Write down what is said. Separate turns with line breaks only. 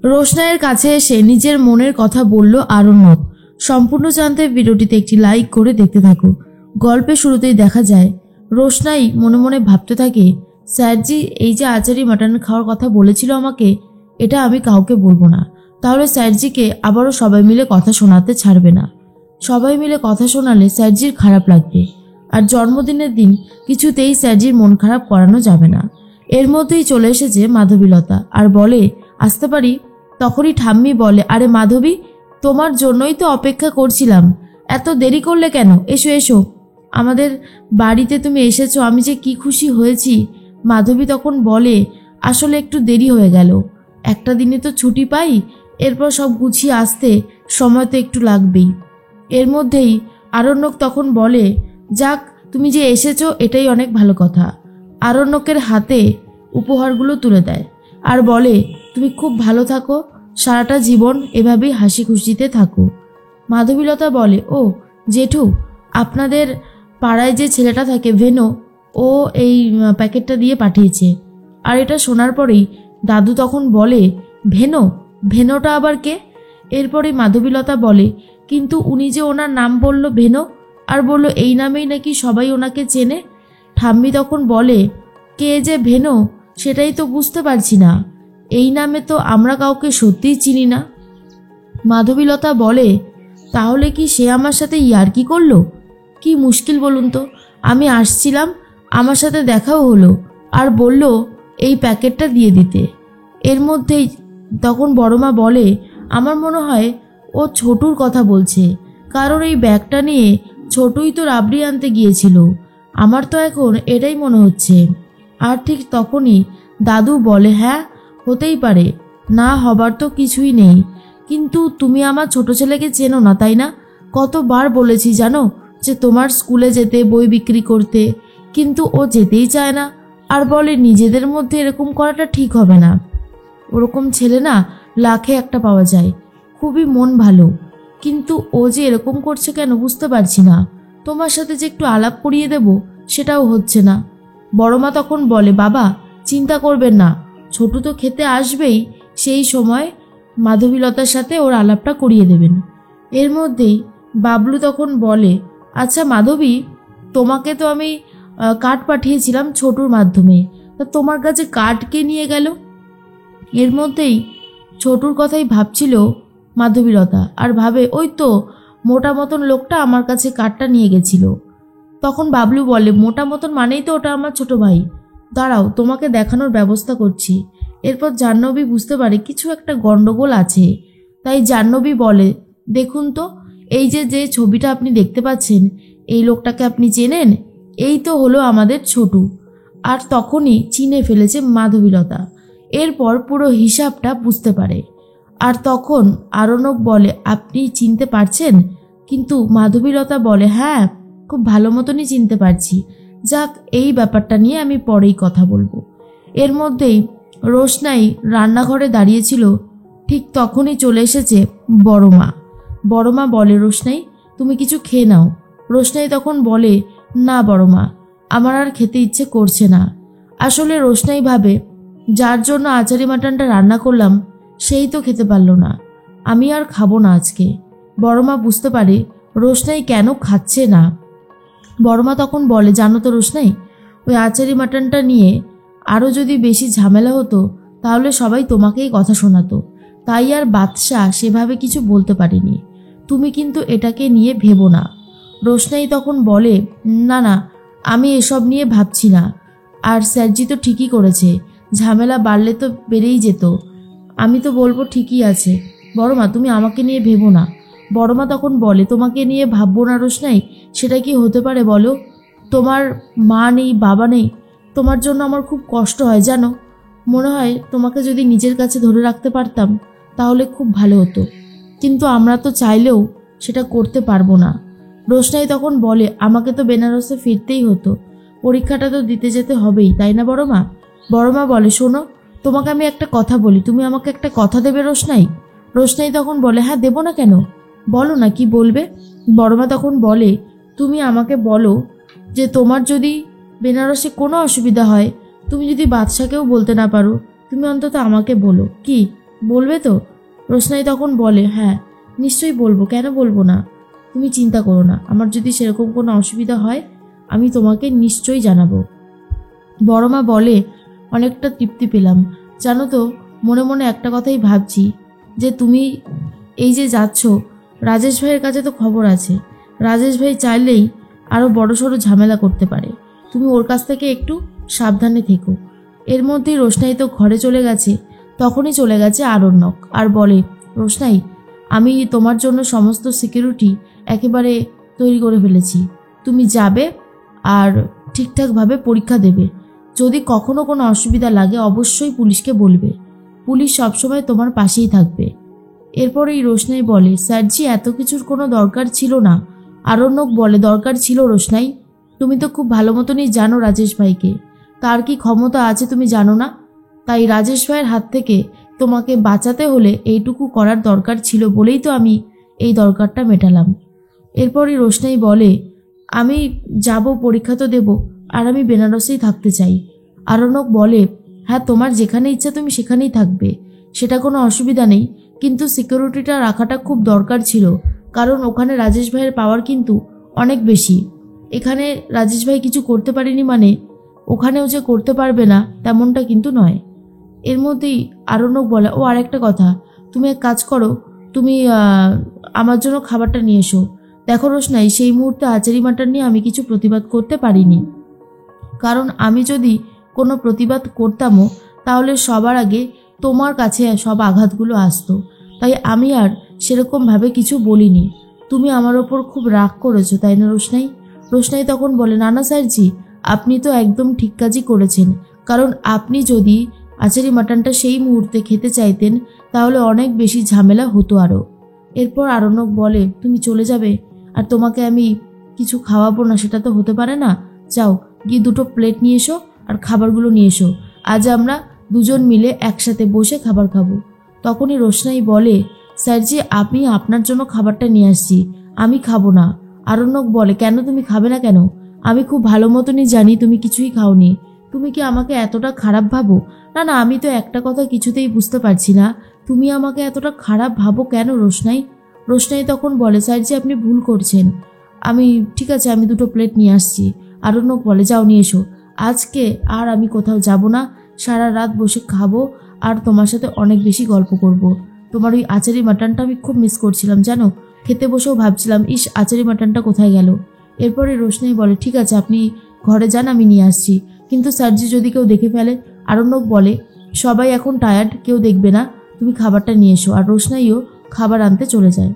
রোশনাইয়ের কাছে এসে নিজের মনের কথা বলল আরণ্যক। সম্পূর্ণ জানতে ভিডিওটিতে একটি লাইক করে দেখতে থাকো। গল্পের শুরুতেই দেখা যায় রোশনাই মনে মনে ভাবতে থাকে, স্যারজি এই যে আচারি মাটন খাওয়ার কথা বলেছিল আমাকে, এটা আমি কাউকে বলবো না। তাহলে স্যারজিকে আবারও সবাই মিলে কথা শোনাতে ছাড়বে না। সবাই মিলে কথা শোনালে স্যারজির খারাপ লাগবে, আর জন্মদিনের দিন কিছুতেই স্যারজির মন খারাপ করানো যাবে না। এর মধ্যেই চলে এসেছে মাধবীলতা আর বলে, আসতে পারি? তখনই ঠাম্মি বলে, আরে মাধবী, তোমার জন্যই তো অপেক্ষা করছিলাম, এত দেরি করলে কেন? এসো এসো, আমাদের বাড়িতে তুমি এসেছো, আমি যে কি খুশি হয়েছি। মাধবী তখন বলে, আসলে একটু দেরি হয়ে গেল, একটা দিনে তো ছুটি পাই, এরপর সব গুছিয়ে আসতে সময় তো একটু লাগবেই। এর মধ্যেই আরণ্যক তখন বলে, যাক তুমি যে এসেছো এটাই অনেক ভালো কথা। আরণ্যকের হাতে উপহারগুলো তুলে দেয় আর বলে, তুমি খুব ভালো থাকো, সারাটা জীবন এভাবেই হাসি খুশিতে থাকো। মাধবীলতা বলে, ও জেঠু, আপনাদের পাড়ায় যে ছেলেটা থাকে ভেনো, ও এই প্যাকেটটা দিয়ে পাঠিয়েছে। আর এটা শোনার পরেই দাদু তখন বলে, ভেনো? ভেনোটা আবার কে? এরপরে মাধবীলতা বলে, কিন্তু উনি যে ওনার নাম বলল ভেনো, আর বলল এই নামেই নাকি সবাই ওনাকে চেনে। ঠাম্মি তখন বলে, কে যে ভেনো সেটাই তো বুঝতে পারছি না, এই নামে তো আমরা কাউকে সত্যিই চিনি না। মাধবীলতা বলে, তাহলে কি সে আমার সাথে ইয়ার্কি করলো? কি মুশকিল বলুন তো, আমি আসছিলাম, আমার সাথে দেখাও হলো, আর বলল এই প্যাকেটটা দিয়ে দিতে। এর মধ্যেই তখন বড়মা বলে, আমার মনে হয় ও ছোটুর কথা বলছে, কারণ এই ব্যাগটা নিয়ে ছোটুই তো রাবড়ি আনতে গিয়েছিল, আমার তো এখন এটাই মনে হচ্ছে। আর ঠিক তখনই দাদু বলে, হ্যাঁ হতেই পারে, না হবার তো কিছুই নেই, কিন্তু তুমি আমার ছোট ছেলেকে চেনো না তাই না? কতবার বলেছি জানো যে তোমার স্কুলে যেতে, বই বিক্রি করতে, কিন্তু ও যেতেই চায় না, আর বলে নিজেদের মধ্যে এরকম করাটা ঠিক হবে না। ওরকম ছেলে না লাখে একটা পাওয়া যায়, খুবই মন ভালো, কিন্তু ও যে এরকম করছে কেন বুঝতে পারছি না। তোমার সাথে যে একটু আলাপ করিয়ে দেব সেটাও হচ্ছে না। বড়মা তখন বলে, বাবা চিন্তা করবেন না, ছোটু তো খেতে আসবেই, সেই সময় মাধবীলতার সাথে ওর আলাপটা করিয়ে দেবেন। এর মধ্যেই বাবলু তখন বলে, আচ্ছা মাধবী, তোমাকে তো আমি কার্ড পাঠিয়েছিলাম ছোটুর মাধ্যমে, তা তোমার কাছে কার্ড কে নিয়ে গেল? এর মধ্যেই ছোটুর কথাই ভাবছিল মাধবীলতা, আর ভাবে, ওই তো মোটা মতন লোকটা আমার কাছে কার্ডটা নিয়ে গেছিল। তখন বাবলু বলে, মোটা মতন মানেই তো ওটা আমার ছোট ভাই, দাঁড়াও তোমাকে দেখানোর ব্যবস্থা করছি। এরপর জাহ্নবী বুঝতে পারে কিছু একটা গন্ডগোল আছে, তাই জাহ্নবী বলে, দেখুন তো, এই যে যে ছবিটা আপনি দেখতে পাচ্ছেন, এই লোকটাকে আপনি চেনেন? এই তো হলো আমাদের ছোটু। আর তখনই চিনে ফেলেছে মাধবীলতা। এরপর পুরো হিসাবটা বুঝতে পারে। আর তখন আরণ্যক বলে, আপনি চিনতে পারছেন? কিন্তু মাধবীলতা বলে, হ্যাঁ খুব ভালো মতনই চিনতে পারছি, যাক এই ব্যাপারটা নিয়ে আমি পরেই কথা বলবো। এর মধ্যেই রোশনাই রান্নাঘরে দাঁড়িয়েছিল, ঠিক তখনই চলে এসেছে বড়মা। বড়মা বলে, রোশনাই তুমি কিছু খেয়ে নাও। রোশনাই তখন বলে, না বড়মা, আমার আর খেতে ইচ্ছে করছে না। আসলে রোশনাই ভাবে, যার জন্য আচারি মাটনটা রান্না করলাম সেই তো খেতে পারল না, আমি আর খাবো না আজকে। বড়মা বুঝতে পারে রোশনাই কেন খাচ্ছে না। বড়মা তখন বলে, জানো তো রোশনাই, ওই আচারি মাটনটা নিয়ে আরও যদি বেশি ঝামেলা হতো তাহলে সবাই তোমাকেই কথা শোনাতো, তাই আর বাদশা সেভাবে কিছু বলতে পারিনি, তুমি কিন্তু এটাকে নিয়ে ভেবো না। রোশনাই তখন বলে, না না, আমি এসব নিয়ে ভাবছি না, আর স্যারজি তো ঠিকই করেছে, ঝামেলা বাড়লে তো বেড়েই যেত, আমি তো বলবো ঠিকই আছে, বড়মা তুমি আমাকে নিয়ে ভেবো না। বড়মা তখন বলে, তোমাকে নিয়ে ভাববো না রোশনাই, সেটা কি হতে পারে বলো? তোমার মা নেই, বাবা নেই, তোমার জন্য আমার খুব কষ্ট হয় জানো, মনে হয় তোমাকে যদি নিজের কাছে ধরে রাখতে পারতাম তাহলে খুব ভালো হতো, কিন্তু আমরা তো চাইলেও সেটা করতে পারবো না। রোশনাই তখন বলে, আমাকে তো বেনারসে ফিরতেই হতো, পরীক্ষাটা তো দিতে যেতে হবেই, তাই না বড়মা? বড়মা বলে, শোনো তোমাকে আমি একটা কথা বলি, তুমি আমাকে একটা কথা দেবে রোশনাই? রোশনাই তখন বলে, হ্যাঁ দেবো না কেন, বলো না কি বলবে। বড়মা তখন বলে, তুমি আমাকে বলো যে তোমার যদি বেনারসে কোনো অসুবিধা হয়, তুমি যদি বাদশাকেও বলতে না পারো, তুমি অন্তত আমাকে বলো, কি বলবে তো? রোশনাই তখন বলে, হ্যাঁ নিশ্চয়ই বলবো, কেন বলবো না। তুমি চিন্তা করো না, আমার যদি সেরকম কোনো অসুবিধা হয় আমি তোমাকে নিশ্চয়ই জানাবো। বড় মা বলে, অনেকটা তৃপ্তি পেলাম। জানো তো, মনে মনে একটা কথাই ভাবছি, যে তুমি এই যে যাচ্ছ, রাজেশ ভাইয়ের কাছে তো খবর আছে। রাজেশ ভাই চাইলেই আরও বড়সড় ঝামেলা করতে পারে। তুমি ওর কাছ থেকে একটু সাবধানে থেকো। এর মধ্যেই রোশনাই তো ঘরে চলে গেছে। তখনই চলে গেছে আরণ্যক আর বলে, রোশনাই, আমি তোমার জন্য সমস্ত সিকিউরিটি একেবারে তৈরি করে ফেলেছি। তুমি যাবে আর ঠিকঠাকভাবে পরীক্ষা দেবে। যদি কখনো কোনো অসুবিধা লাগে অবশ্যই পুলিশকে বলবে। পুলিশ সবসময় তোমার পাশেই থাকবে। এরপরেই রোশনাই বলে, স্যারজি এত কিছুর কোনো দরকার ছিল না। আরণ্যক বলে, দরকার ছিল রোশনাই। তুমি তো খুব ভালো মতনই জানো রাজেশ ভাইকে, তার কি ক্ষমতা আছে তুমি জানো না? তাই রাজেশ ভাইয়ের হাত থেকে তোমাকে বাঁচাতে হলে এইটুকু করার দরকার ছিল বলেই তো আমি এই দরকারটা মেটালাম। এরপরই রোশনাই বলে, আমি যাব, পরীক্ষা তো দেব, আর আমি বেনারসেই থাকতে চাই। আরণ্যক বলে, হ্যাঁ তোমার যেখানে ইচ্ছা তুমি সেখানেই থাকবে, সেটা কোনো অসুবিধা নেই, কিন্তু সিকিউরিটিটা রাখাটা খুব দরকার ছিল, কারণ ওখানে রাজেশ ভাইয়ের পাওয়ার কিন্তু অনেক বেশি। এখানে রাজেশ ভাই কিছু করতে পারেনি মানে ওখানেও যে করতে পারবে না তেমনটা কিন্তু নয়। এর মধ্যেই আরণ্যক বলে, ও আরেকটা কথা, তুমি এক কাজ করো, তুমি আমার জন্য খাবারটা নিয়ে এসো। দেখো রোশনাই, সেই মুহূর্তে আচারি মাটার নিয়ে আমি কিছু প্রতিবাদ করতে পারিনি, কারণ আমি যদি কোনো প্রতিবাদ করতামও তাহলে সবার আগে তোমার কাছে সব আঘাতগুলো আসতো। তাই আমি আর সেরকমভাবে কিছু বলিনি। তুমি আমার ওপর খুব রাগ করেছো, তাই না রোশনাই? রোশনাই তখন বলে, নানা স্যারজি, আপনি তো একদম ঠিক কাজই করেছেন, কারণ আপনি যদি আচারি মাটনটা সেই মুহূর্তে খেতে চাইতেন তাহলে অনেক বেশি ঝামেলা হতো আরও। এরপর আরণ্যক বলে, তুমি চলে যাবে আর তোমাকে আমি কিছু খাওয়াবো না সেটা তো হতে পারে না। যাও গিয়ে দুটো প্লেট নিয়ে এসো আর খাবারগুলো নিয়ে এসো, আজ আমরা দুজন মিলে একসাথে বসে খাবার খাবো। তখনই রোশনাই বলে, স্যারজি আমি আপনার জন্য খাবারটা নিয়ে আসছি, আমি খাবো না। আরণ্যক বলে, কেন তুমি খাবে না কেন? আমি খুব ভালো মতনই জানি তুমি কিছুই খাওনি। তুমি কি আমাকে এতটা খারাপ ভাবো? না না, আমি তো একটা কথা কিছুতেই বুঝতে পারছি না, তুমি আমাকে এতটা খারাপ ভাবো কেন রোশনাই? রোশনাই তখন বলে, স্যারজি আপনি ভুল করছেন, আমি ঠিক আছে, আমি দুটো প্লেট নিয়ে আসছি। আরণ্যক বলে, যাও নিয়ে এসো, আজকে আর আমি কোথাও যাব না, সারা রাত বসে খাবো আর তোমার সাথে অনেক বেশি গল্প করব। তোমার ওই আচারি মাটনটা আমি খুব মিস করছিলাম জানো, খেতে বসেও ভাবছিলাম, ইস আচারি মাটনটা কোথায় গেল। এরপরে রোশনাই বলে, ঠিক আছে আপনি ঘরে যান, আমি নিয়ে আসছি, কিন্তু স্যারজি যদি কেউ দেখে ফেলে। আরণ্যক বলে, সবাই এখন টায়ার্ড, কেউ দেখবে না, তুমি খাবারটা নিয়ে এসো। আর রোশনাইও খাবার আনতে চলে যায়।